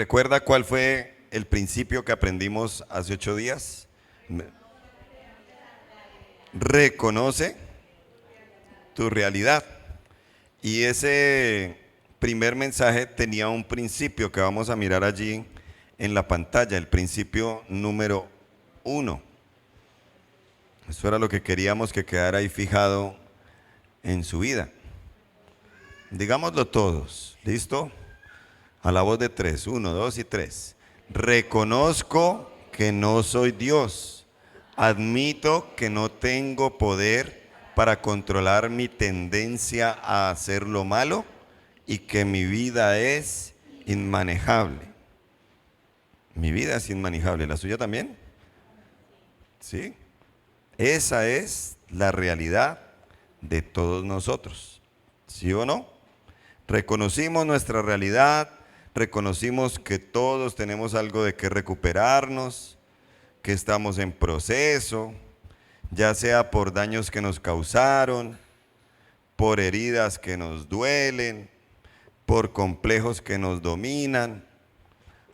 recuerda cuál fue el principio que aprendimos hace 8 días? Reconoce tu realidad. Y ese primer mensaje tenía un principio que vamos a mirar allí en la pantalla, el principio número 1. Eso era lo que queríamos que quedara ahí fijado en su vida. Digámoslo todos, ¿listo? A la voz de 3, 1, 2 y 3. Reconozco que no soy Dios. Admito que no tengo poder para controlar mi tendencia a hacer lo malo y que mi vida es inmanejable. Mi vida es inmanejable, ¿la suya también? ¿Sí? Esa es la realidad de todos nosotros, ¿sí o no? Reconocimos nuestra realidad, reconocimos que todos tenemos algo de que recuperarnos, que estamos en proceso, ya sea por daños que nos causaron, por heridas que nos duelen, por complejos que nos dominan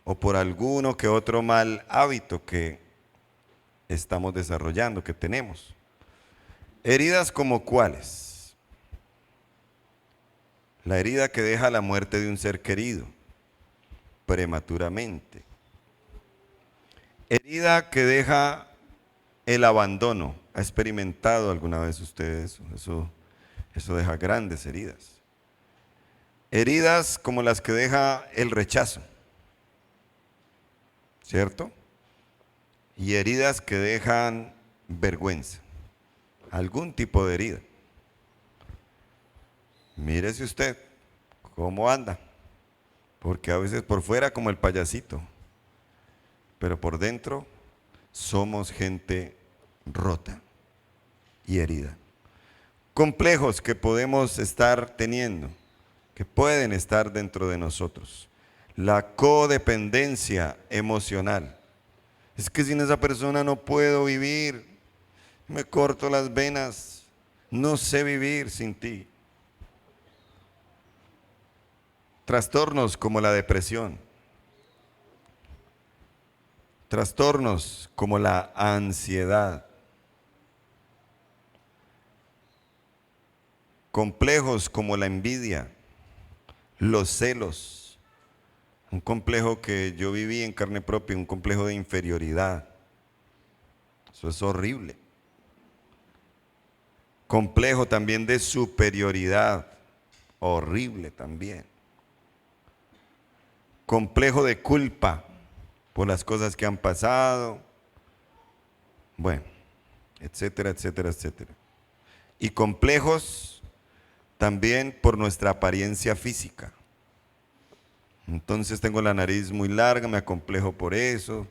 o por alguno que otro mal hábito que estamos desarrollando, que tenemos. Heridas como cuáles. La herida que deja la muerte de un ser querido prematuramente. Herida que deja el abandono. ¿Ha experimentado alguna vez usted eso? Eso deja grandes heridas. Heridas como las que deja el rechazo, ¿cierto? Y heridas que dejan vergüenza, algún tipo de herida. Mírese usted cómo anda, porque a veces por fuera como el payasito, pero por dentro somos gente rota y herida. Complejos que podemos estar teniendo, que pueden estar dentro de nosotros. La codependencia emocional. Es que sin esa persona no puedo vivir, me corto las venas, no sé vivir sin ti. Trastornos como la depresión, trastornos como la ansiedad, complejos como la envidia, los celos, un complejo que yo viví en carne propia, un complejo de inferioridad. Eso es horrible. Complejo también de superioridad, horrible también. Complejo de culpa por las cosas que han pasado, bueno, etcétera, etcétera, etcétera. Y complejos también por nuestra apariencia física. Entonces tengo la nariz muy larga, me acomplejo por eso,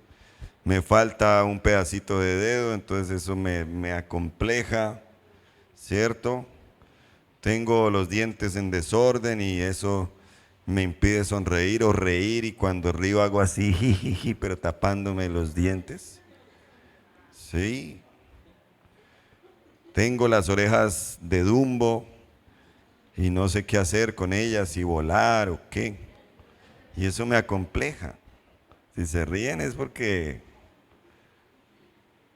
me falta un pedacito de dedo, entonces eso me acompleja, ¿cierto? Tengo los dientes en desorden y eso me impide sonreír o reír, y cuando río hago así, jijiji, pero tapándome los dientes. Sí. Tengo las orejas de Dumbo y no sé qué hacer con ellas, si volar o qué. Y eso me acompleja. Si se ríen es porque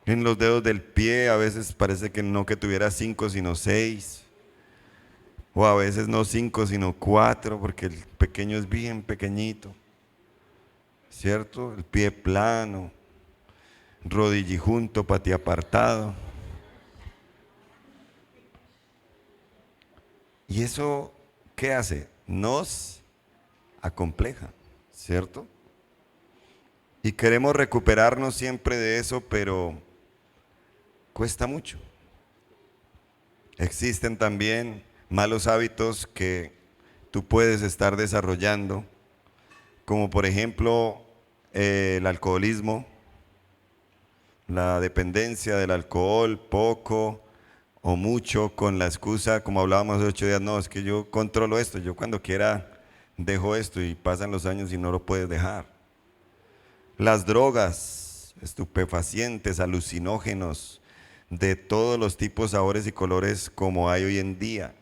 en los dedos del pie a veces parece que no que tuviera 5 sino 6. O a veces no 5 sino 4 porque el pequeño es bien pequeñito. ¿Cierto? El pie plano, rodillijunto, pati apartado. ¿Y eso qué hace? Nos acompleja, ¿cierto? Y queremos recuperarnos siempre de eso, pero cuesta mucho. Existen también malos hábitos que tú puedes estar desarrollando, como por ejemplo el alcoholismo, la dependencia del alcohol, poco o mucho, con la excusa, como hablábamos hace 8 días, no, es que yo controlo esto, yo cuando quiera dejo esto, y pasan los años y no lo puedes dejar. Las drogas, estupefacientes, alucinógenos, de todos los tipos, sabores y colores como hay hoy en día.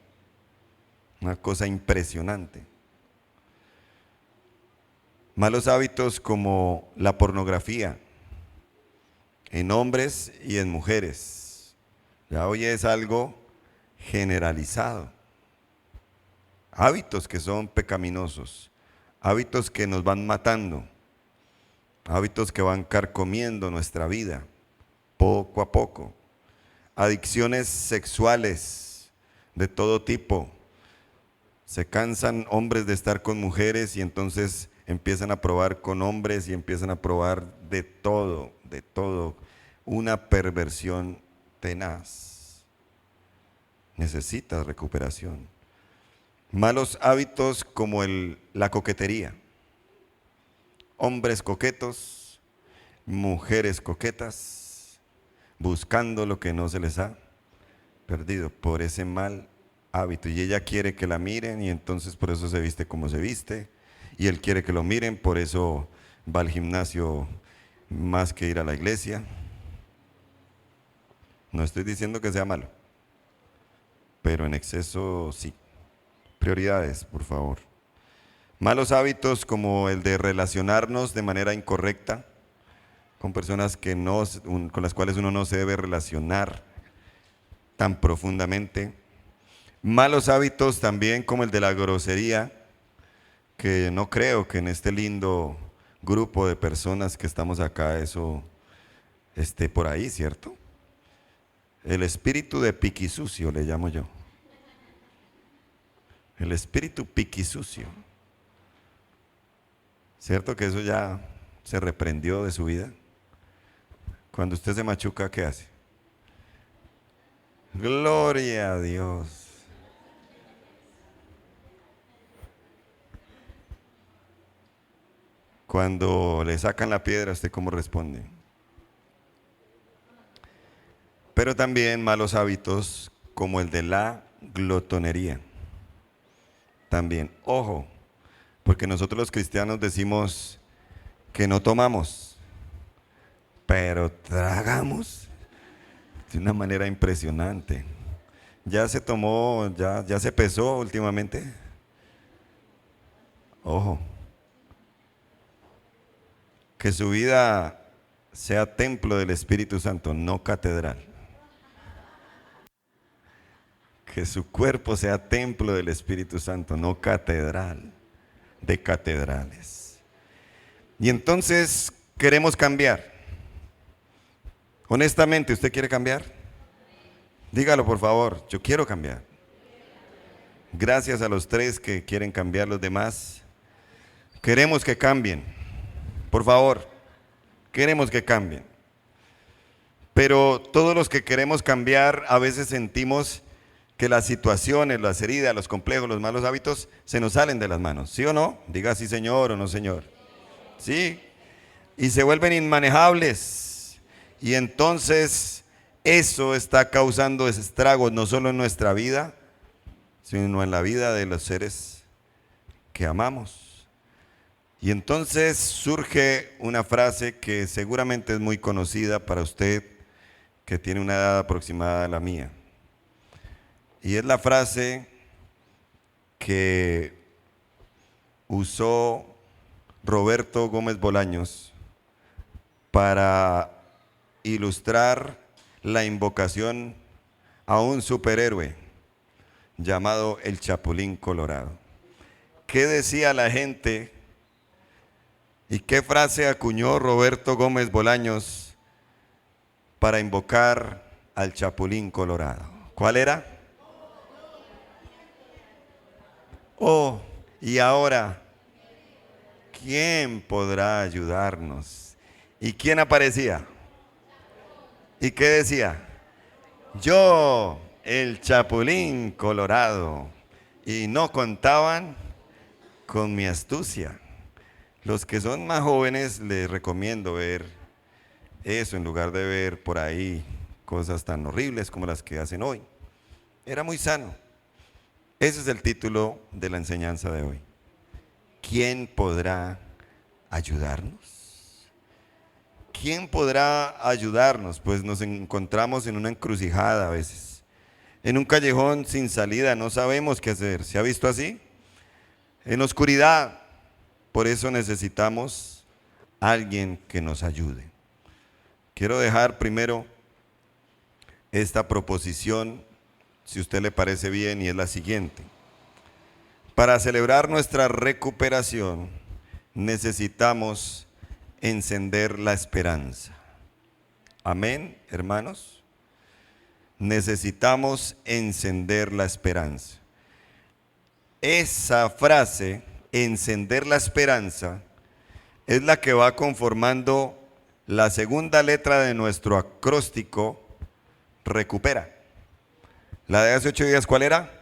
Una cosa impresionante. Malos hábitos como la pornografía en hombres y en mujeres. Ya hoy es algo generalizado. Hábitos que son pecaminosos, hábitos que nos van matando, hábitos que van carcomiendo nuestra vida poco a poco. Adicciones sexuales de todo tipo. Se cansan hombres de estar con mujeres y entonces empiezan a probar con hombres y empiezan a probar de todo, de todo. Una perversión tenaz. Necesitas recuperación. Malos hábitos como la coquetería. Hombres coquetos, mujeres coquetas, buscando lo que no se les ha perdido por ese mal hábito. Y ella quiere que la miren y entonces por eso se viste como se viste. Y él quiere que lo miren, por eso va al gimnasio más que ir a la iglesia. No estoy diciendo que sea malo, pero en exceso sí. Prioridades, por favor. Malos hábitos como el de relacionarnos de manera incorrecta con personas con las cuales uno no se debe relacionar tan profundamente. Malos hábitos también como el de la grosería, que no creo que en este lindo grupo de personas que estamos acá eso esté por ahí, ¿cierto? El espíritu de piquisucio le llamo yo. El espíritu piquisucio. ¿Cierto que eso ya se reprendió de su vida? Cuando usted se machuca, ¿qué hace? Gloria a Dios. Cuando le sacan la piedra, ¿usted cómo responde? Pero también malos hábitos como el de la glotonería. También, ojo, porque nosotros los cristianos decimos que no tomamos, pero tragamos de una manera impresionante. ¿Ya se tomó, ya se pesó últimamente? Ojo, que su vida sea templo del Espíritu Santo, no catedral. Que su cuerpo sea templo del Espíritu Santo, no catedral de catedrales. Y entonces queremos cambiar. Honestamente, ¿usted quiere cambiar? Dígalo por favor, yo quiero cambiar. Gracias a los 3 que quieren cambiar, los demás queremos que cambien. Por favor, queremos que cambien. Pero todos los que queremos cambiar a veces sentimos que las situaciones, las heridas, los complejos, los malos hábitos se nos salen de las manos. ¿Sí o no? Diga sí señor o no señor. Sí. Y se vuelven inmanejables. Y entonces eso está causando estragos no solo en nuestra vida, sino en la vida de los seres que amamos. Y entonces surge una frase que seguramente es muy conocida para usted, que tiene una edad aproximada a la mía. Y es la frase que usó Roberto Gómez Bolaños para ilustrar la invocación a un superhéroe llamado el Chapulín Colorado. ¿Qué decía la gente y qué frase acuñó Roberto Gómez Bolaños para invocar al Chapulín Colorado? ¿Cuál era? Oh, y ahora, ¿quién podrá ayudarnos? ¿Y quién aparecía? ¿Y qué decía? Yo, el Chapulín Colorado. Y no contaban con mi astucia. Los que son más jóvenes les recomiendo ver eso en lugar de ver por ahí cosas tan horribles como las que hacen hoy. Era muy sano. Ese es el título de la enseñanza de hoy. ¿Quién podrá ayudarnos? ¿Quién podrá ayudarnos? Pues nos encontramos en una encrucijada a veces, en un callejón sin salida, no sabemos qué hacer. ¿Se ha visto así? En oscuridad, Por eso necesitamos alguien que nos ayude. Quiero dejar primero esta proposición, si a usted le parece bien, y es la siguiente. Para celebrar nuestra recuperación, necesitamos encender la esperanza. Amén, hermanos. Necesitamos encender la esperanza. Esa frase, encender la esperanza, es la que va conformando la segunda letra de nuestro acróstico, recupera. La de hace 8 días, ¿cuál era?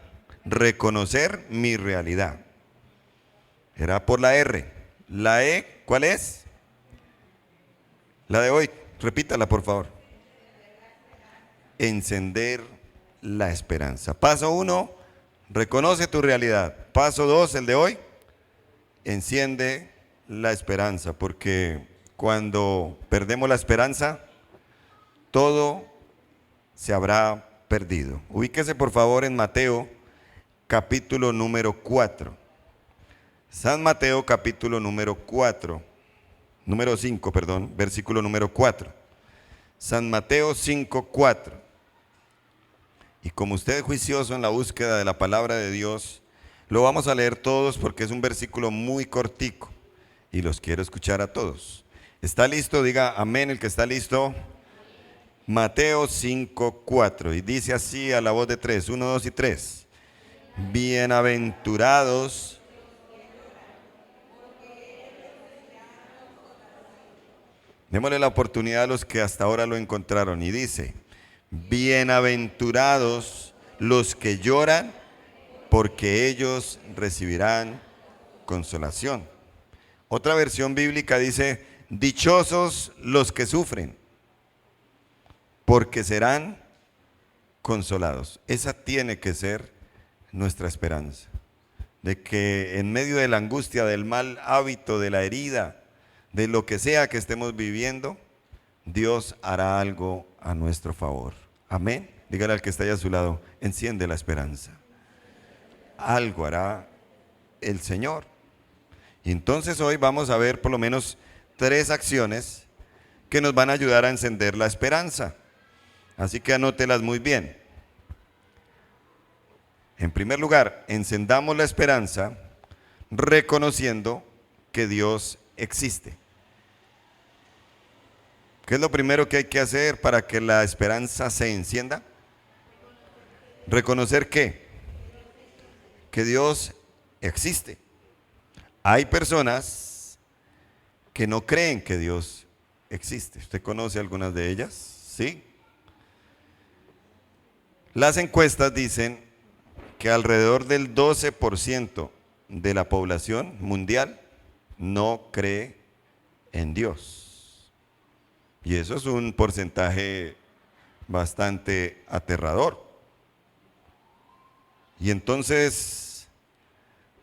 Reconocer mi realidad. Era por la R. La E, ¿cuál es? La de hoy, repítala por favor. Encender la esperanza. Paso 1, reconoce tu realidad. Paso 2, el de hoy, enciende la esperanza, porque cuando perdemos la esperanza, todo se habrá perdido. Ubíquese por favor en Mateo capítulo número 4. San Mateo capítulo número 5, versículo número 4. San Mateo 5, 4. Y como usted es juicioso en la búsqueda de la palabra de Dios, lo vamos a leer todos porque es un versículo muy cortico y los quiero escuchar a todos. ¿Está listo? Diga amén el que está listo. Mateo 5, 4. Y dice así a la voz de 3, 1, 2 y 3. Bienaventurados. Démosle la oportunidad a los que hasta ahora lo encontraron. Y dice, bienaventurados los que lloran, porque ellos recibirán consolación. Otra versión bíblica dice, dichosos los que sufren, porque serán consolados. Esa tiene que ser nuestra esperanza, de que en medio de la angustia, del mal hábito, de la herida, de lo que sea que estemos viviendo, Dios hará algo a nuestro favor. Amén. Dígale al que está ahí a su lado, enciende la esperanza. Algo hará el Señor. Y entonces hoy vamos a ver por lo menos 3 acciones que nos van a ayudar a encender la esperanza. Así que anótelas muy bien. En primer lugar, encendamos la esperanza reconociendo que Dios existe. ¿Qué es lo primero que hay que hacer para que la esperanza se encienda? Reconocer que Dios existe. Hay personas que no creen que Dios existe. ¿Usted conoce algunas de ellas? Sí. Las encuestas dicen que alrededor del 12% de la población mundial no cree en Dios. Y eso es un porcentaje bastante aterrador. Y entonces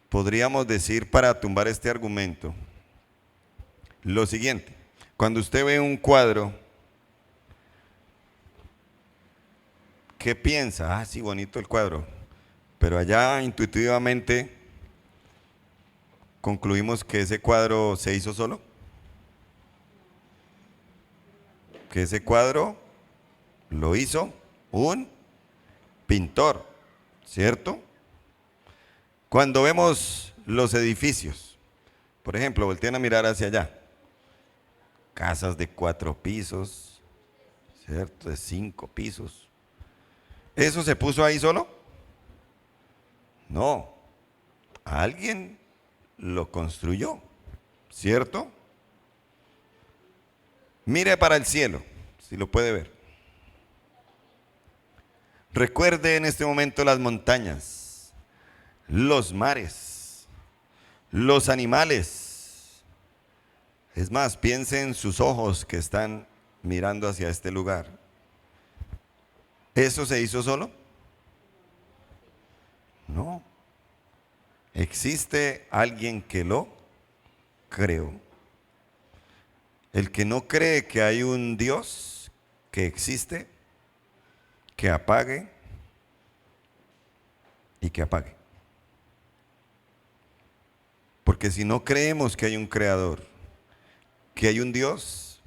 podríamos decir, para tumbar este argumento, lo siguiente. Cuando usted ve un cuadro, ¿qué piensa? Ah, sí, bonito el cuadro. Pero allá intuitivamente concluimos que ese cuadro se hizo solo. Que ese cuadro lo hizo un pintor, ¿cierto? Cuando vemos los edificios, por ejemplo, volteen a mirar hacia allá. Casas de 4 pisos, ¿cierto? De 5 pisos. ¿Eso se puso ahí solo? No. Alguien lo construyó, ¿cierto? Mire para el cielo, si lo puede ver. Recuerde en este momento las montañas, los mares, los animales. Es más, piense en sus ojos que están mirando hacia este lugar. ¿Eso se hizo solo? No. Existe alguien que lo creó. El que no cree que hay un Dios que existe, que apague y que apague. Porque si no creemos que hay un creador, que hay un Dios,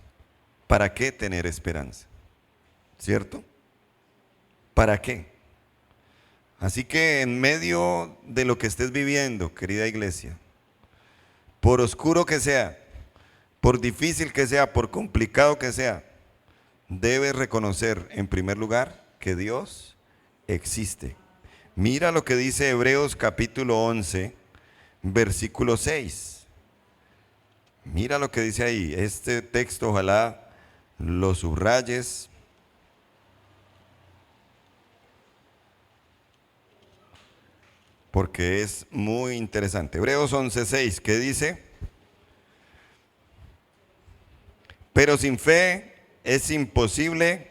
¿para qué tener esperanza? ¿Cierto? ¿Para qué? Así que en medio de lo que estés viviendo, querida iglesia, por oscuro que sea, por difícil que sea, por complicado que sea, debes reconocer en primer lugar que Dios existe. Mira lo que dice Hebreos capítulo 11, versículo 6. Mira lo que dice ahí. Este texto ojalá lo subrayes, porque es muy interesante. Hebreos 11:6, ¿qué dice? Pero sin fe es imposible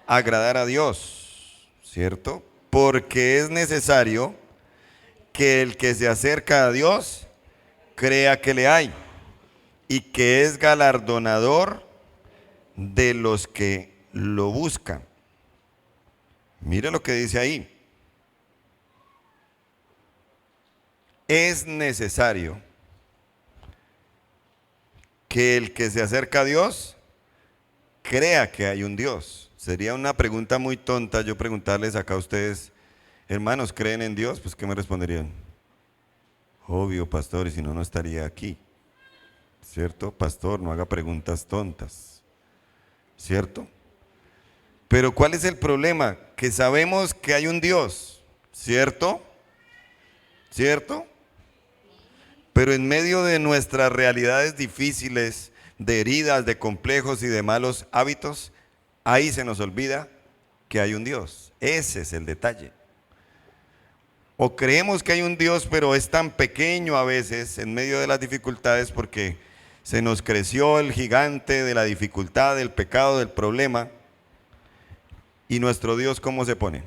agradar a Dios, ¿cierto? Porque es necesario que el que se acerca a Dios crea que le hay y que es galardonador de los que lo buscan. Mire lo que dice ahí. Es necesario que el que se acerca a Dios crea que hay un Dios. Sería una pregunta muy tonta yo preguntarles acá a ustedes, hermanos, ¿creen en Dios? Pues ¿qué me responderían? Obvio, pastor, y si no, no estaría aquí. ¿Cierto? Pastor, no haga preguntas tontas. ¿Cierto? Pero ¿cuál es el problema? Que sabemos que hay un Dios. ¿Cierto? ¿Cierto? Pero en medio de nuestras realidades difíciles, de heridas, de complejos y de malos hábitos, ahí se nos olvida que hay un Dios. Ese es el detalle. O creemos que hay un Dios, pero es tan pequeño a veces en medio de las dificultades porque se nos creció el gigante de la dificultad, del pecado, del problema. ¿Y nuestro Dios cómo se pone?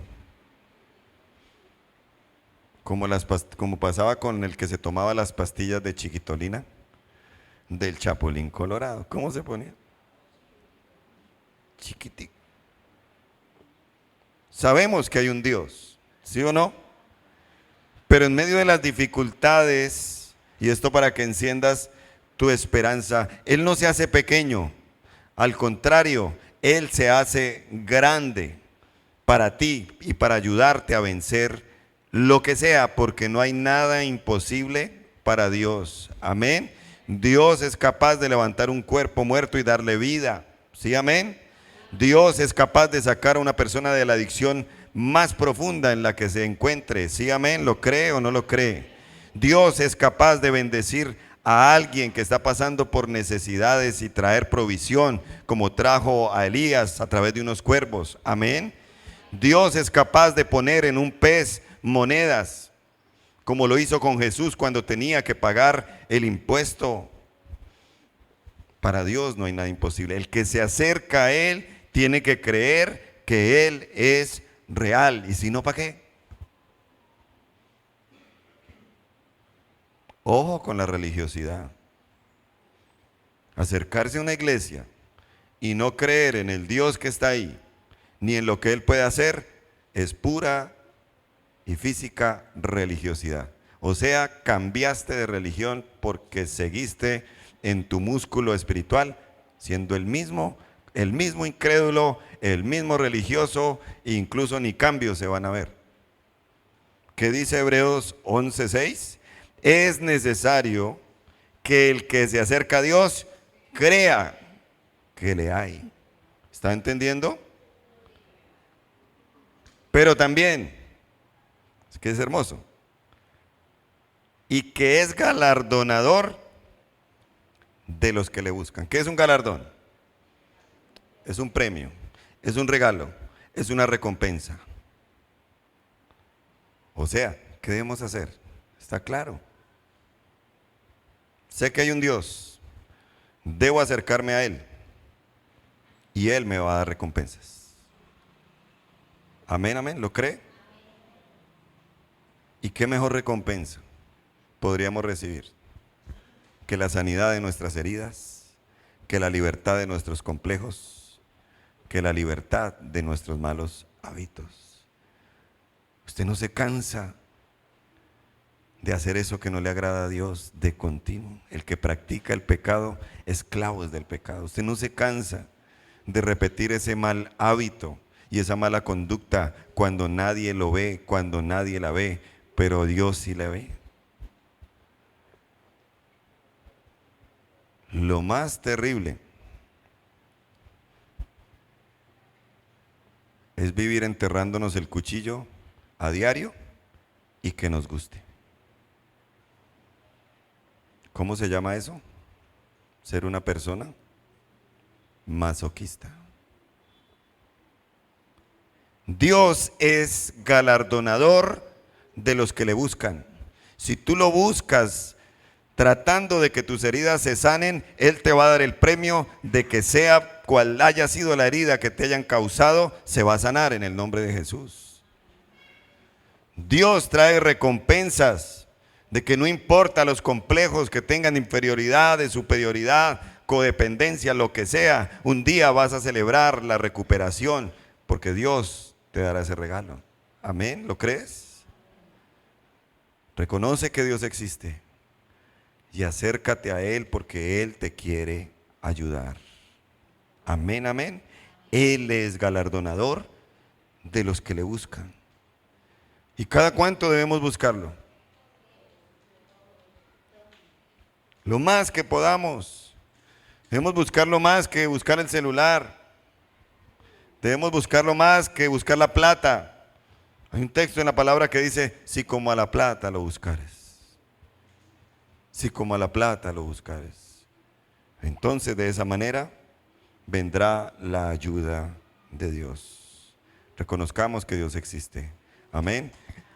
Como pasaba con el que se tomaba las pastillas de chiquitolina, del Chapulín Colorado. ¿Cómo se ponía? Chiquitico. Sabemos que hay un Dios, ¿sí o no? Pero en medio de las dificultades, y esto para que enciendas tu esperanza, Él no se hace pequeño, al contrario, Él se hace grande para ti y para ayudarte a vencer lo que sea, porque no hay nada imposible para Dios. Amén. Dios es capaz de levantar un cuerpo muerto y darle vida. ¿Sí, amén? Dios es capaz de sacar a una persona de la adicción más profunda en la que se encuentre. ¿Sí, amén? ¿Lo cree o no lo cree? Dios es capaz de bendecir a alguien que está pasando por necesidades y traer provisión, como trajo a Elías a través de unos cuervos. Amén. Dios es capaz de poner en un pez monedas, como lo hizo con Jesús cuando tenía que pagar el impuesto. Para Dios no hay nada imposible. El que se acerca a Él tiene que creer que Él es real. Y si no, ¿para qué? Ojo con la religiosidad. Acercarse a una iglesia y no creer en el Dios que está ahí, ni en lo que Él puede hacer, es pura y física religiosidad. O sea, cambiaste de religión porque seguiste en tu músculo espiritual, siendo el mismo incrédulo, el mismo religioso, e incluso ni cambios se van a ver. ¿Qué dice Hebreos 11:6? Es necesario que el que se acerca a Dios crea que le hay. ¿Está entendiendo? Pero también, es que es hermoso, y que es galardonador de los que le buscan. ¿Qué es un galardón? Es un premio, es un regalo, es una recompensa. O sea, ¿qué debemos hacer? Está claro. Sé que hay un Dios, debo acercarme a Él y Él me va a dar recompensas. Amén, amén, ¿lo cree? ¿Y qué mejor recompensa podríamos recibir que la sanidad de nuestras heridas, que la libertad de nuestros complejos, que la libertad de nuestros malos hábitos? Usted no se cansa de hacer eso que no le agrada a Dios de continuo. El que practica el pecado, esclavo es del pecado. Usted no se cansa de repetir ese mal hábito y esa mala conducta cuando nadie lo ve, cuando nadie la ve, pero Dios sí la ve. Lo más terrible es vivir enterrándonos el cuchillo a diario y que nos guste. ¿Cómo se llama eso? Ser una persona masoquista. Dios es galardonador de los que le buscan. Si tú lo buscas tratando de que tus heridas se sanen, Él te va a dar el premio de que sea cual haya sido la herida que te hayan causado, se va a sanar en el nombre de Jesús. Dios trae recompensas de que no importa los complejos que tengan de inferioridad, de superioridad, codependencia, lo que sea, un día vas a celebrar la recuperación porque Dios te dará ese regalo. Amén, ¿lo crees? Reconoce que Dios existe y acércate a Él porque Él te quiere ayudar. Amén, amén. Él es galardonador de los que le buscan. ¿Y cada cuánto debemos buscarlo? Lo más que podamos. Debemos buscarlo más que buscar el celular. Debemos buscarlo más que buscar la plata. Hay un texto en la palabra que dice, si como a la plata lo buscares. Si como a la plata lo buscares. Entonces de esa manera vendrá la ayuda de Dios. Reconozcamos que Dios existe. Amén.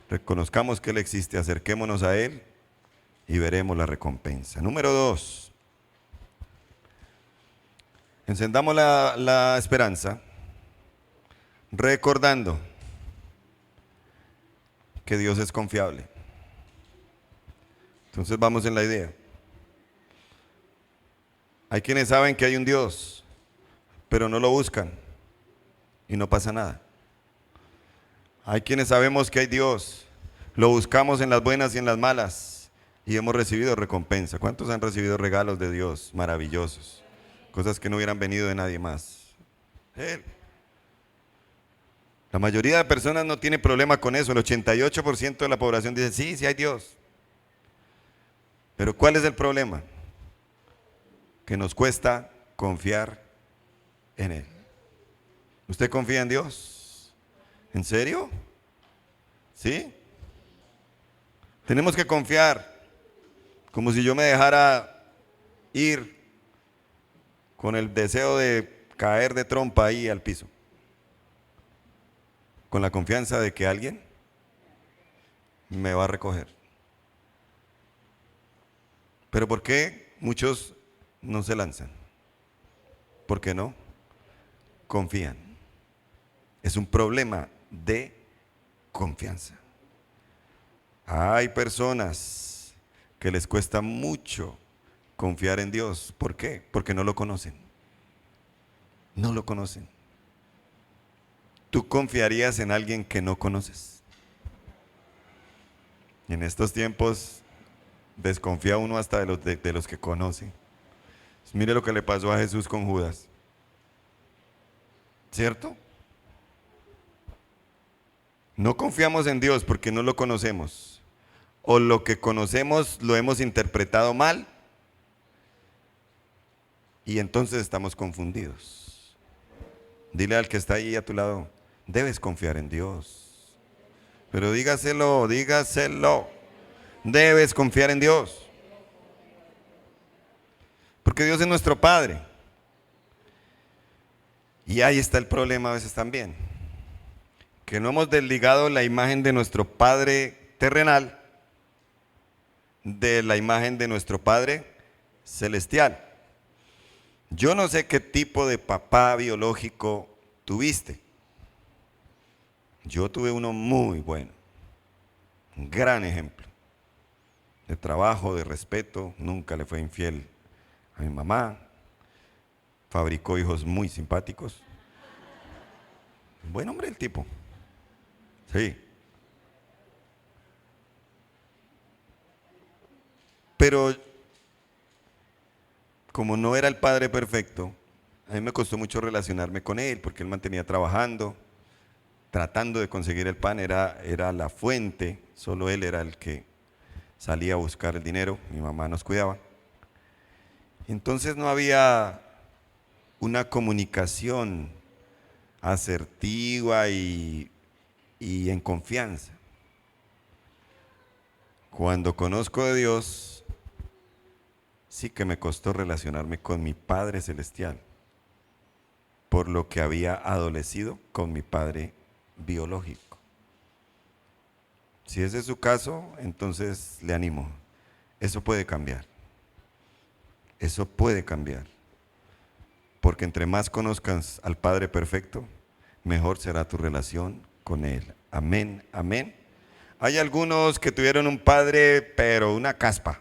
Reconozcamos que Él existe. Acerquémonos a Él y veremos la recompensa. Número 2. Encendamos la esperanza recordando que Dios es confiable. Entonces vamos en la idea. Hay quienes saben que hay un Dios, pero no lo buscan y no pasa nada. Hay quienes sabemos que hay Dios, lo buscamos en las buenas y en las malas y hemos recibido recompensa. ¿Cuántos han recibido regalos de Dios maravillosos? Cosas que no hubieran venido de nadie más. Él. La mayoría de personas no tiene problema con eso. El 88% de la población dice, sí, sí hay Dios. Pero ¿cuál es el problema? Que nos cuesta confiar en Él. ¿Usted confía en Dios? ¿En serio? ¿Sí? Tenemos que confiar, como si yo me dejara ir con el deseo de caer de trompa ahí al piso, con la confianza de que alguien me va a recoger. Pero ¿por qué muchos no se lanzan? ¿Por qué no? Confían. Es un problema de confianza. Hay personas que les cuesta mucho confiar en Dios. ¿Por qué? Porque no lo conocen. No lo conocen. ¿Tú confiarías en alguien que no conoces? En estos tiempos desconfía uno hasta de los que conoce. Mire lo que le pasó a Jesús con Judas. ¿Cierto? No confiamos en Dios porque no lo conocemos. O lo que conocemos lo hemos interpretado mal y entonces estamos confundidos. Dile al que está ahí a tu lado, debes confiar en Dios. Pero dígaselo, dígaselo. Debes confiar en Dios. Porque Dios es nuestro Padre. Y ahí está el problema a veces también. Que no hemos desligado la imagen de nuestro Padre terrenal de la imagen de nuestro Padre celestial. Yo no sé qué tipo de papá biológico tuviste. Yo tuve uno muy bueno, un gran ejemplo de trabajo, de respeto, nunca le fue infiel a mi mamá, fabricó hijos muy simpáticos. Buen hombre el tipo, sí. Pero como no era el Padre perfecto, a mí me costó mucho relacionarme con Él, porque Él mantenía trabajando, tratando de conseguir el pan, era la fuente, solo Él era el que salía a buscar el dinero, mi mamá nos cuidaba. Entonces no había una comunicación asertiva y en confianza. Cuando conozco de Dios, sí que me costó relacionarme con mi Padre Celestial, por lo que había adolecido con mi Padre biológico. Si ese es su caso, entonces le animo. Eso puede cambiar. Eso puede cambiar. Porque entre más conozcas al Padre perfecto, mejor será tu relación con Él. Amén, amén. Hay algunos que tuvieron un padre, pero una caspa.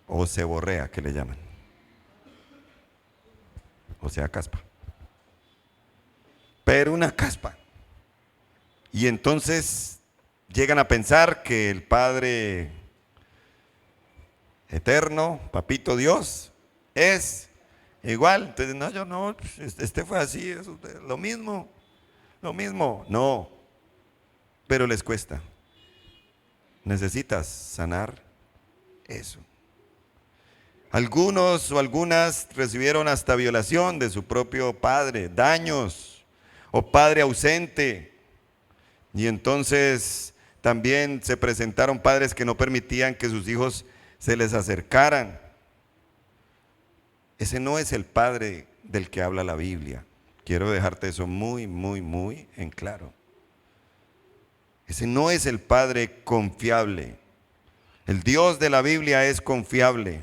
O ceborrea, que le llaman. O sea, caspa. Pero una caspa. Y entonces llegan a pensar que el Padre eterno, Papito Dios, es igual. Entonces, no, yo no, este fue así, lo mismo. No, pero les cuesta. Necesitas sanar eso. Algunos o algunas recibieron hasta violación de su propio padre, daños o padre ausente. Y entonces también se presentaron padres que no permitían que sus hijos se les acercaran. Ese no es el padre del que habla la Biblia. Quiero dejarte eso muy, muy, muy en claro. Ese no es el Padre confiable. El Dios de la Biblia es confiable.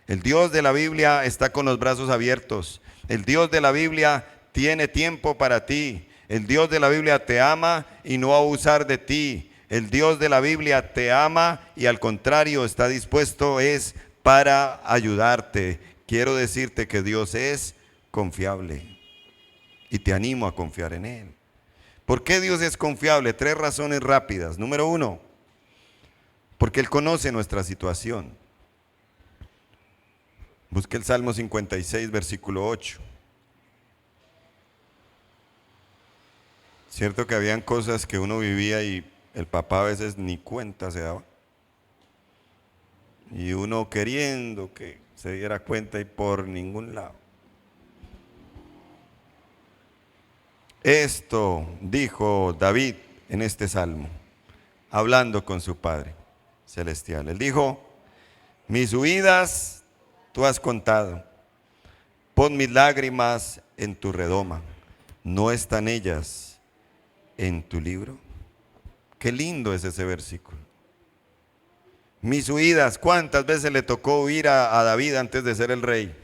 El Dios de la Biblia está con los brazos abiertos. El Dios de la Biblia tiene tiempo para ti. El Dios de la Biblia te ama y no va a abusar de ti. El Dios de la Biblia te ama y al contrario está dispuesto es para ayudarte. Quiero decirte que Dios es confiable y te animo a confiar en Él. ¿Por qué Dios es confiable? 3 razones rápidas. Número 1, porque Él conoce nuestra situación. Busque el Salmo 56, versículo 8. Cierto que habían cosas que uno vivía y el papá a veces ni cuenta se daba. Y uno queriendo que se diera cuenta y por ningún lado. Esto dijo David en este salmo, hablando con su Padre Celestial. Él dijo, mis huidas tú has contado, pon mis lágrimas en tu redoma, ¿no están ellas en tu libro? Qué lindo es ese versículo. Mis huidas, ¿cuántas veces le tocó huir a David antes de ser el rey?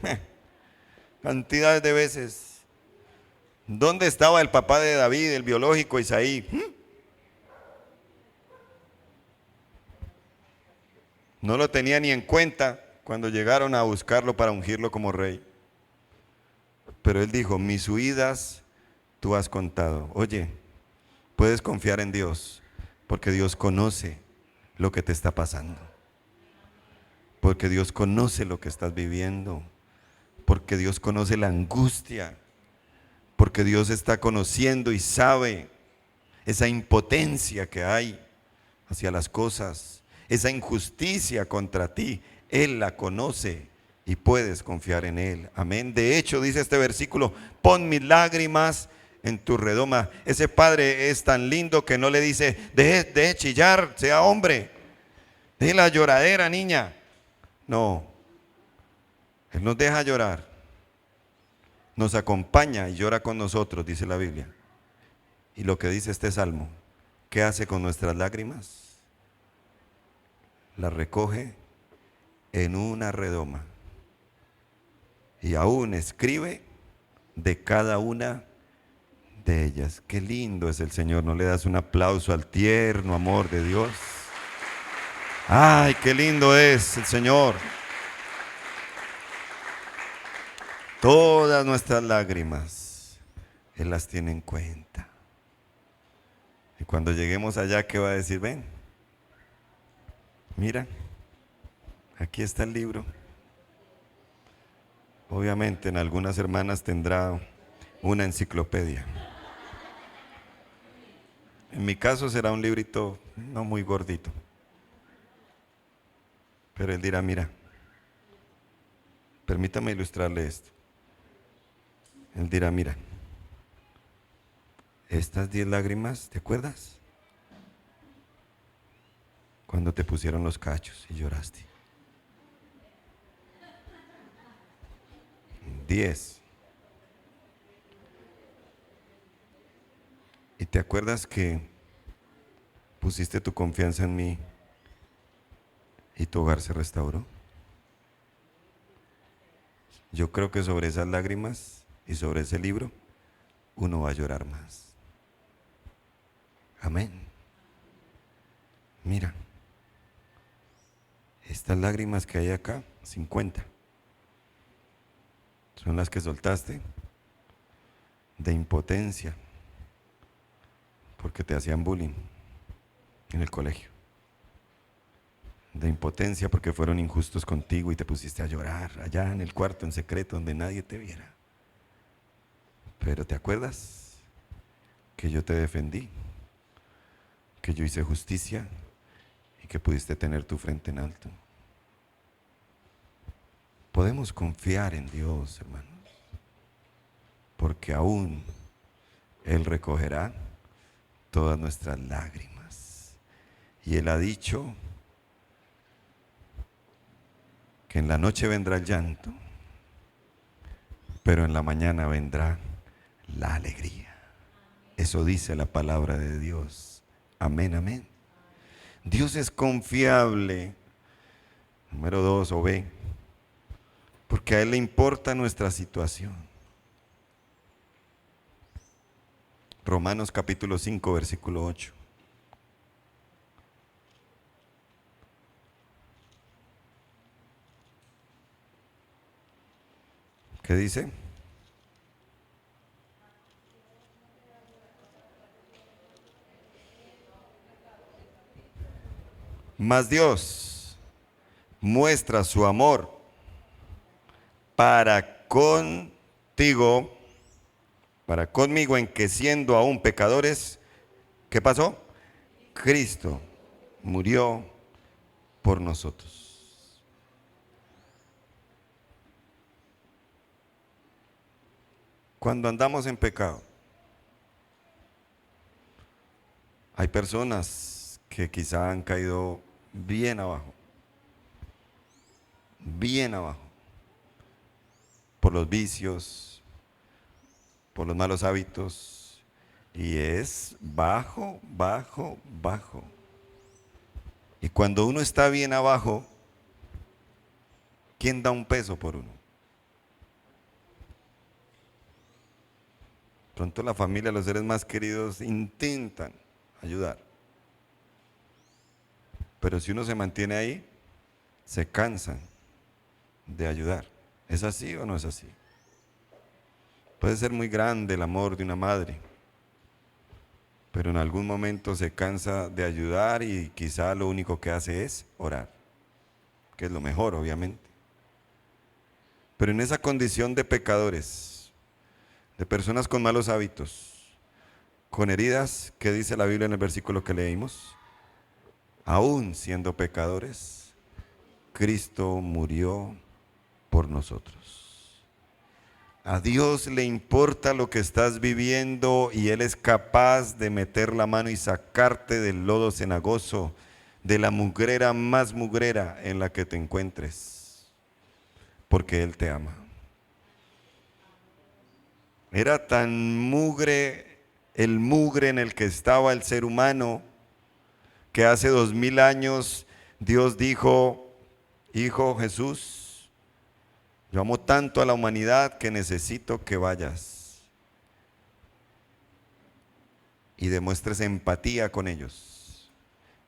Cantidades de veces. ¿Dónde estaba el papá de David, el biológico Isaí? No lo tenía ni en cuenta cuando llegaron a buscarlo para ungirlo como rey. Pero él dijo, mis huidas tú has contado. Oye, puedes confiar en Dios, porque Dios conoce lo que te está pasando. Porque Dios conoce lo que estás viviendo. Porque Dios conoce la angustia. Porque Dios está conociendo y sabe esa impotencia que hay hacia las cosas, esa injusticia contra ti. Él la conoce y puedes confiar en Él. Amén. De hecho, dice este versículo, pon mis lágrimas en tu redoma. Ese padre es tan lindo que no le dice, deje de chillar, sea hombre. Deje la lloradera, niña. No, Él nos deja llorar. Nos acompaña y llora con nosotros, dice la Biblia. Y lo que dice este salmo, ¿qué hace con nuestras lágrimas? Las recoge en una redoma. Y aún escribe de cada una de ellas. Qué lindo es el Señor. ¿No le das un aplauso al tierno amor de Dios? ¡Ay, qué lindo es el Señor! Todas nuestras lágrimas, Él las tiene en cuenta. Y cuando lleguemos allá, ¿qué va a decir? Ven, Mira, aquí está el libro. Obviamente en algunas hermanas tendrá una enciclopedia. En mi caso será un librito no muy gordito. Pero él dirá, mira, permítame ilustrarle esto. Él dirá, mira, estas 10 lágrimas, ¿te acuerdas? Cuando te pusieron los cachos y lloraste. 10. ¿Y te acuerdas que pusiste tu confianza en mí y tu hogar se restauró? Yo creo que sobre esas lágrimas y sobre ese libro uno va a llorar más. Amén. Mira, estas lágrimas que hay acá, 50, son las que soltaste de impotencia, porque te hacían bullying en el colegio. De impotencia porque fueron injustos contigo y te pusiste a llorar allá en el cuarto en secreto donde nadie te viera. Pero ¿te acuerdas que yo te defendí? Que yo hice justicia y que pudiste tener tu frente en alto. Podemos confiar en Dios, hermanos, porque aún Él recogerá todas nuestras lágrimas. Y Él ha dicho que en la noche vendrá el llanto, pero en la mañana vendrá la alegría. Eso dice la palabra de Dios. Amén, amén. Dios es confiable. Número 2 o B, porque a Él le importa nuestra situación. Romanos capítulo 5, versículo 8. ¿Qué dice? Mas Dios muestra su amor para contigo, para conmigo, en que siendo aún pecadores, ¿qué pasó? Cristo murió por nosotros. Cuando andamos en pecado, hay personas que quizá han caído bien abajo, por los vicios, por los malos hábitos, y es bajo. Y cuando uno está bien abajo, ¿quién da un peso por uno? Pronto la familia, los seres más queridos intentan ayudar. Pero si uno se mantiene ahí, se cansan de ayudar. ¿Es así o no es así? Puede ser muy grande el amor de una madre, pero en algún momento se cansa de ayudar y quizá lo único que hace es orar, que es lo mejor, obviamente. Pero en esa condición de pecadores, de personas con malos hábitos, con heridas, ¿qué dice la Biblia en el versículo que leímos? Aún siendo pecadores, Cristo murió por nosotros. A Dios le importa lo que estás viviendo y Él es capaz de meter la mano y sacarte del lodo cenagoso, de la mugrera más mugrera en la que te encuentres, porque Él te ama. Era tan mugre el mugre en el que estaba el ser humano que hace 2000 años Dios dijo: Hijo Jesús, yo amo tanto a la humanidad que necesito que vayas y demuestres empatía con ellos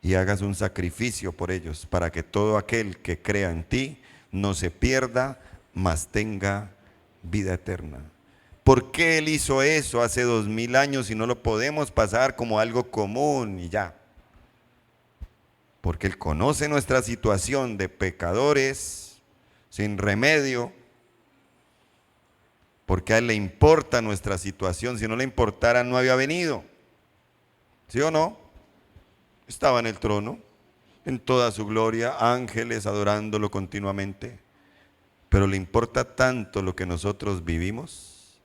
y hagas un sacrificio por ellos para que todo aquel que crea en ti no se pierda, mas tenga vida eterna. ¿Por qué Él hizo eso hace 2000 años y no lo podemos pasar como algo común y ya? porque Él conoce nuestra situación de pecadores sin remedio, porque a Él le importa nuestra situación. Si no le importara, no había venido. ¿Sí o no? Estaba en el trono, en toda su gloria, ángeles adorándolo continuamente. Pero le importa tanto lo que nosotros vivimos,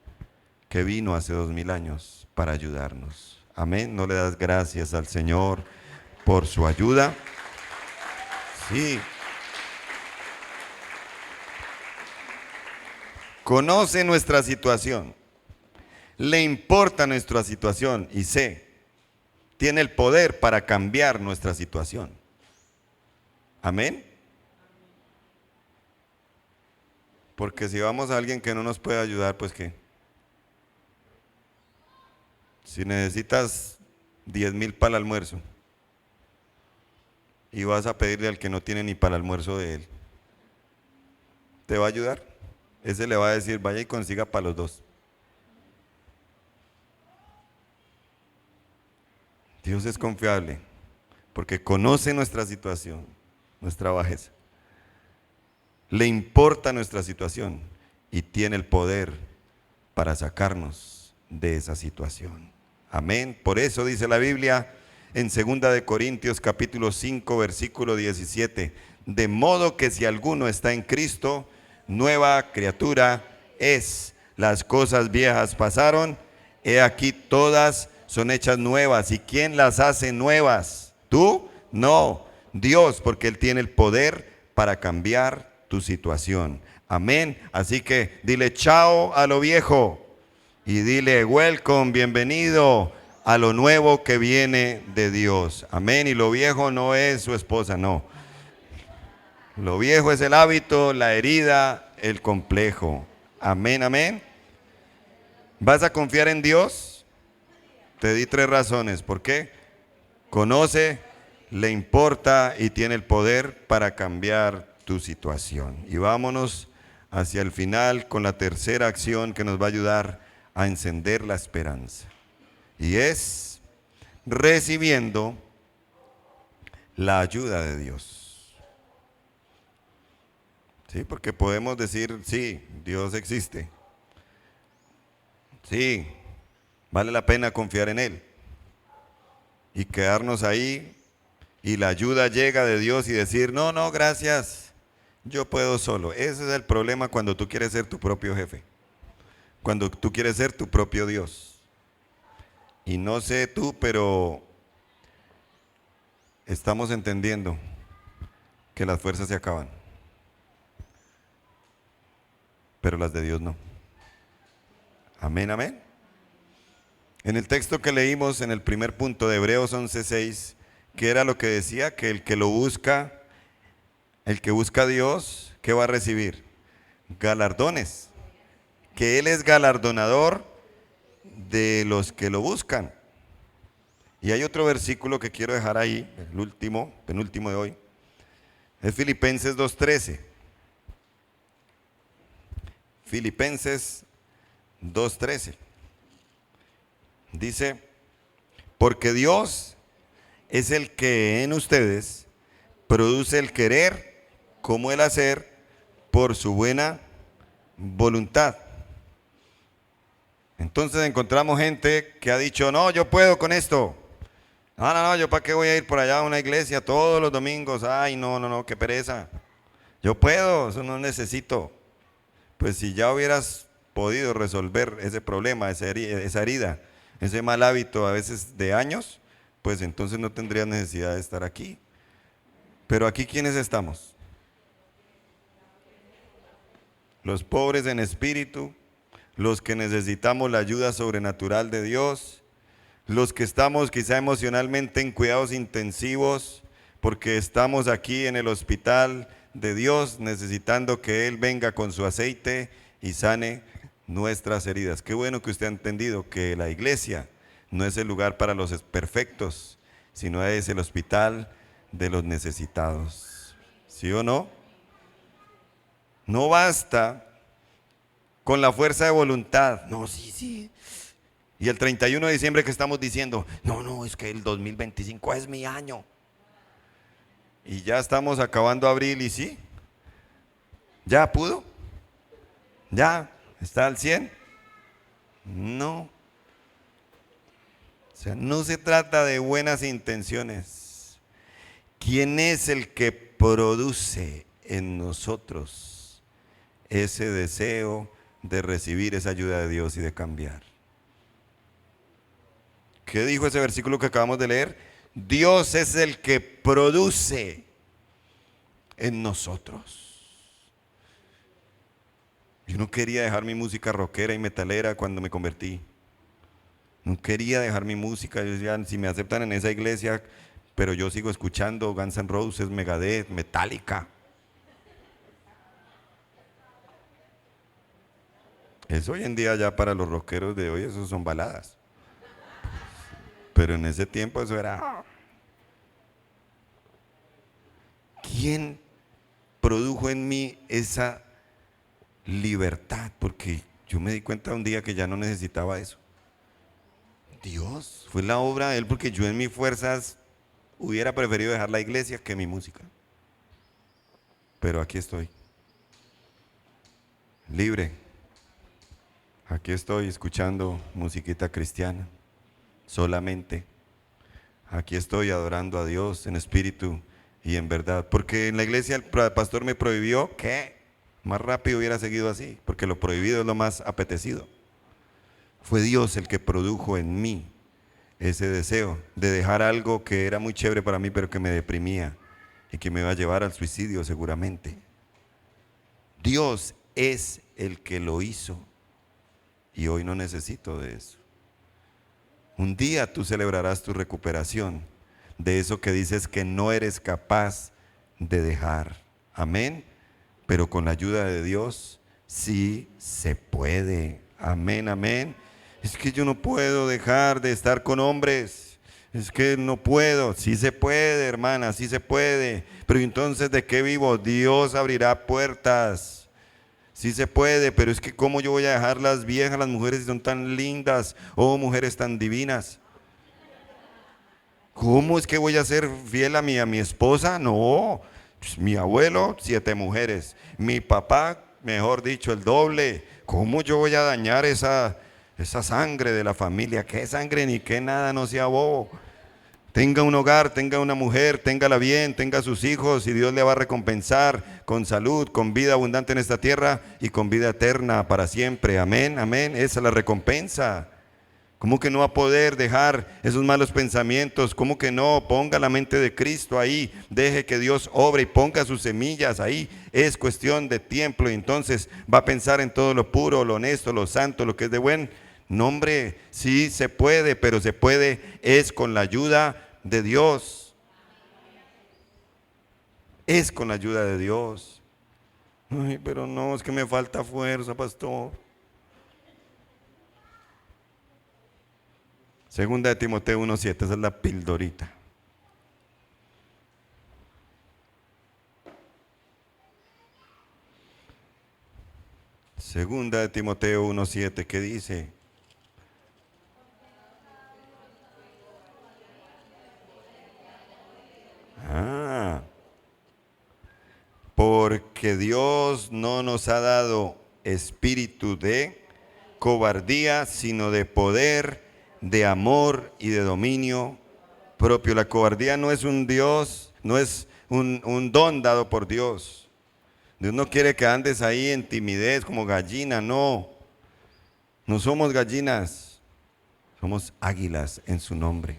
que vino hace 2000 años para ayudarnos. Amén. ¿No le das gracias al Señor por su ayuda? Sí. Conoce nuestra situación, le importa nuestra situación y tiene el poder para cambiar nuestra situación. Amén. Porque si vamos a alguien que no nos puede ayudar, pues ¿qué? Si necesitas 10,000 para el almuerzo y vas a pedirle al que no tiene ni para el almuerzo de él, ¿te va a ayudar? Ese le va a decir, vaya y consiga para los dos. Dios es confiable porque conoce nuestra situación, nuestra bajeza. Le importa nuestra situación y tiene el poder para sacarnos de esa situación. Amén. Por eso dice la Biblia en 2 de Corintios capítulo 5 versículo 17, de modo que si alguno está en Cristo, nueva criatura es. Las cosas viejas pasaron, he aquí todas son hechas nuevas. ¿Y quién las hace nuevas? ¿Tú? No, Dios, porque Él tiene el poder para cambiar tu situación. Amén. Así que dile chao a lo viejo y dile welcome, bienvenido a lo nuevo que viene de Dios. Amén. Y lo viejo no es su esposa, no. Lo viejo es el hábito, la herida, el complejo. Amén, amén. ¿Vas a confiar en Dios? Te di 3 razones. ¿Por qué? Conoce, le importa y tiene el poder para cambiar tu situación. Y vámonos hacia el final con la tercera acción que nos va a ayudar a encender la esperanza. Y es recibiendo la ayuda de Dios. Sí, porque podemos decir, sí, Dios existe. Sí, vale la pena confiar en Él. Y quedarnos ahí y la ayuda llega de Dios y decir, no, no, gracias, yo puedo solo. Ese es el problema cuando tú quieres ser tu propio jefe. Cuando tú quieres ser tu propio Dios. Y no sé tú, pero estamos entendiendo que las fuerzas se acaban. Pero las de Dios no. Amén, amén. En el texto que leímos en el primer punto de Hebreos 11:6, ¿qué era lo que decía? Que el que busca a Dios, ¿qué va a recibir? Galardones. Que Él es galardonador de los que lo buscan. Y hay otro versículo que quiero dejar ahí, el último, penúltimo de hoy. Es Filipenses 2:13. Filipenses 2:13. Dice, porque Dios es el que en ustedes produce el querer como el hacer por su buena voluntad. Entonces encontramos gente que ha dicho, no, yo puedo con esto. No, yo para qué voy a ir por allá a una iglesia todos los domingos. Ay, no, qué pereza. Yo puedo, eso no necesito. Pues si ya hubieras podido resolver ese problema, esa herida, ese mal hábito a veces de años, pues entonces no tendrías necesidad de estar aquí. Pero aquí, ¿quiénes estamos? Los pobres en espíritu, los que necesitamos la ayuda sobrenatural de Dios, los que estamos quizá emocionalmente en cuidados intensivos, porque estamos aquí en el hospital de Dios necesitando que Él venga con su aceite y sane nuestras heridas. Qué bueno que usted ha entendido que la iglesia no es el lugar para los perfectos, sino es el hospital de los necesitados. ¿Sí o no? No basta con la fuerza de voluntad. No, sí. Y el 31 de diciembre que estamos diciendo, no, es que el 2025 es mi año. Y ya estamos acabando abril y sí, ¿ya pudo? ¿Ya está al 100? No. O sea, no se trata de buenas intenciones. ¿Quién es el que produce en nosotros ese deseo de recibir esa ayuda de Dios y de cambiar? ¿Qué dijo ese versículo que acabamos de leer? Dios es el que produce en nosotros. Yo no quería dejar mi música rockera y metalera cuando me convertí. No quería dejar mi música. Yo decía, si me aceptan en esa iglesia, pero yo sigo escuchando Guns N' Roses, Megadeth, Metallica. Eso hoy en día ya para los rockeros de hoy, eso son baladas. Pero en ese tiempo eso era... ¿Quién produjo en mí esa libertad? Porque yo me di cuenta un día que ya no necesitaba eso. Dios, fue la obra de Él, porque yo en mis fuerzas hubiera preferido dejar la iglesia que mi música. Pero aquí estoy, libre. Aquí estoy escuchando musiquita cristiana, solamente. Aquí estoy adorando a Dios en espíritu y en verdad. Porque en la iglesia el pastor me prohibió que más rápido hubiera seguido así, porque lo prohibido es lo más apetecido. Fue Dios el que produjo en mí ese deseo de dejar algo que era muy chévere para mí, pero que me deprimía y que me iba a llevar al suicidio seguramente. Dios es el que lo hizo y hoy no necesito de eso. Un día tú celebrarás tu recuperación de eso que dices que no eres capaz de dejar. Amén. Pero con la ayuda de Dios sí se puede. Amén, amén. Es que yo no puedo dejar de estar con hombres. Es que no puedo. Sí se puede, hermana, sí se puede. Pero entonces, ¿de qué vivo? Dios abrirá puertas. Sí se puede, pero es que ¿cómo yo voy a dejar las viejas, las mujeres si son tan lindas? Oh, mujeres tan divinas. ¿Cómo es que voy a ser fiel a mi esposa? No, pues, mi abuelo, 7 mujeres. Mi papá, mejor dicho, el doble. ¿Cómo yo voy a dañar esa sangre de la familia? ¿Qué sangre ni qué nada? No sea bobo. Tenga un hogar, tenga una mujer, téngala bien, tenga sus hijos y Dios le va a recompensar con salud, con vida abundante en esta tierra y con vida eterna para siempre. Amén, amén. Esa es la recompensa. ¿Cómo que no va a poder dejar esos malos pensamientos? ¿Cómo que no? Ponga la mente de Cristo ahí, deje que Dios obre y ponga sus semillas ahí. Es cuestión de tiempo y entonces va a pensar en todo lo puro, lo honesto, lo santo, lo que es de buen nombre. Sí se puede, pero se puede es con la ayuda de Dios. Es con la ayuda de Dios. Ay, pero no, es que me falta fuerza, pastor. Segunda de Timoteo 1:7, esa es la pildorita. Segunda de Timoteo 1:7, ¿qué dice? Porque Dios no nos ha dado espíritu de cobardía, sino de poder, de amor y de dominio propio. La cobardía no es un Dios, no es un don dado por Dios. Dios no quiere que andes ahí en timidez como gallina, no. No somos gallinas, somos águilas en su nombre.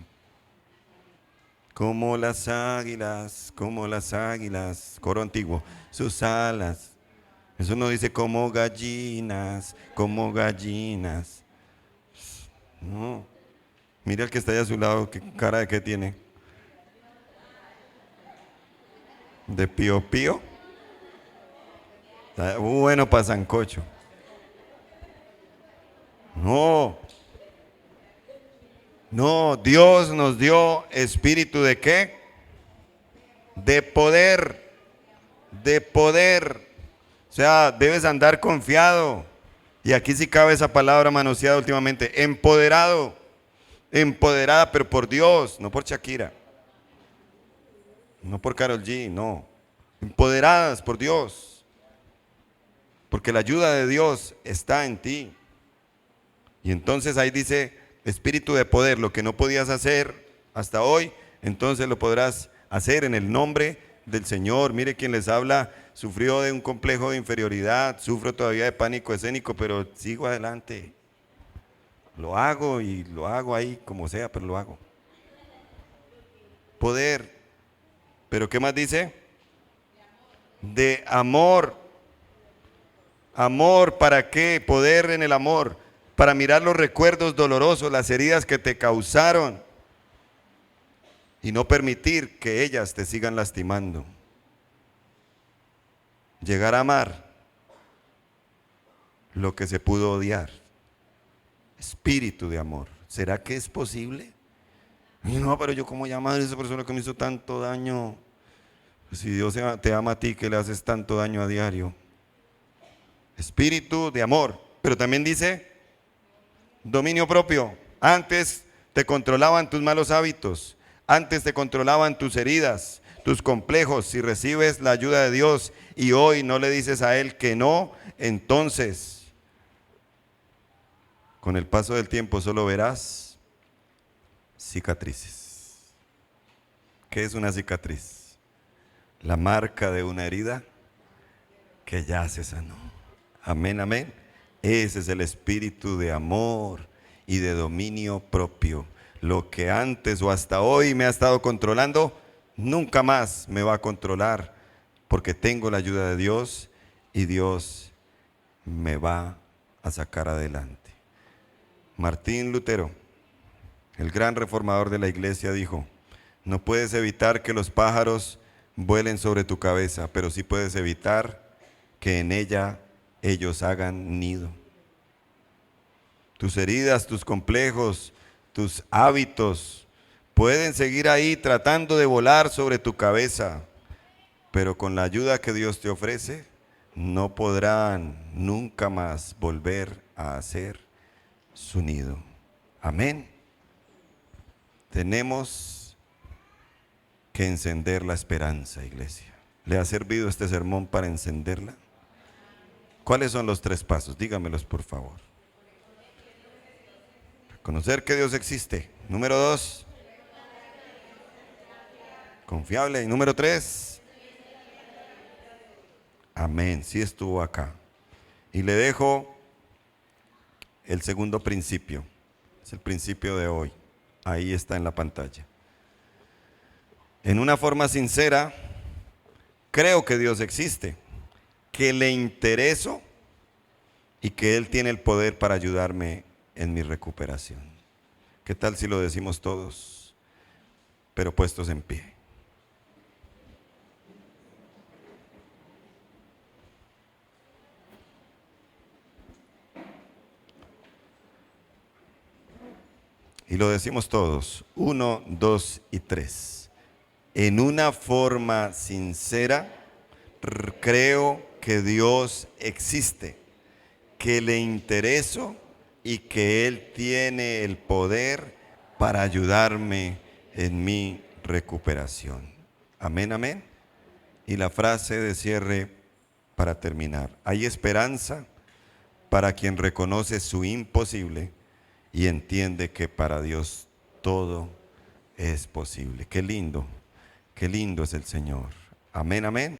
Como las águilas, coro antiguo, sus alas. Eso no dice como gallinas, como gallinas. No. Mira el que está ahí a su lado, qué cara de qué tiene. ¿De pío pío? Está bueno para sancocho. No. No, Dios nos dio espíritu de qué? De poder. De poder. O sea, debes andar confiado. Y aquí sí cabe esa palabra manoseada últimamente. Empoderado. Empoderada, pero por Dios, no por Shakira. no por Karol G, no, empoderadas por Dios, porque la ayuda de Dios está en ti. Y entonces ahí dice, espíritu de poder, lo que no podías hacer hasta hoy, entonces lo podrás hacer en el nombre del Señor. Mire, quien les habla sufrió de un complejo de inferioridad, sufro todavía de pánico escénico, pero sigo adelante. Lo hago y lo hago ahí como sea, pero lo hago. Poder, pero ¿qué más dice? De amor. Amor, ¿para qué? Poder en el amor, para mirar los recuerdos dolorosos, las heridas que te causaron y no permitir que ellas te sigan lastimando. Llegar a amar lo que se pudo odiar. Espíritu de amor. ¿Será que es posible? Y no, pero yo cómo llamar a esa persona que me hizo tanto daño. Pues si Dios te ama a ti, que le haces tanto daño a diario. Espíritu de amor. Pero también dice dominio propio. Antes te controlaban tus malos hábitos. Antes te controlaban tus heridas, tus complejos. Si recibes la ayuda de Dios y hoy no le dices a Él que no, entonces con el paso del tiempo solo verás cicatrices. ¿Qué es una cicatriz? La marca de una herida que ya se sanó. Amén, amén. Ese es el espíritu de amor y de dominio propio. Lo que antes o hasta hoy me ha estado controlando, nunca más me va a controlar, porque tengo la ayuda de Dios y Dios me va a sacar adelante. Martín Lutero, el gran reformador de la iglesia, dijo: no puedes evitar que los pájaros vuelen sobre tu cabeza, pero sí puedes evitar que en ella ellos hagan nido. Tus heridas, tus complejos, tus hábitos pueden seguir ahí tratando de volar sobre tu cabeza, pero con la ayuda que Dios te ofrece, no podrán nunca más volver a hacer su nido. Amén. Tenemos que encender la esperanza, iglesia. ¿Le ha servido este sermón para encenderla? ¿Cuáles son los 3 pasos? Dígamelos, por favor. Conocer que Dios existe. Número 2, confiable. Y número 3, amén, sí estuvo acá. Y le dejo el segundo principio. Es el principio de hoy. Ahí está en la pantalla. En una forma sincera, creo que Dios existe, que le intereso y que Él tiene el poder para ayudarme en mi recuperación. ¿Qué tal si lo decimos todos, pero puestos en pie? Y lo decimos todos, 1, 2 y 3. En una forma sincera, creo que Dios existe, que le intereso y que Él tiene el poder para ayudarme en mi recuperación. Amén, amén. Y la frase de cierre para terminar: hay esperanza para quien reconoce su imposible y entiende que para Dios todo es posible. Qué lindo es el Señor. Amén, amén.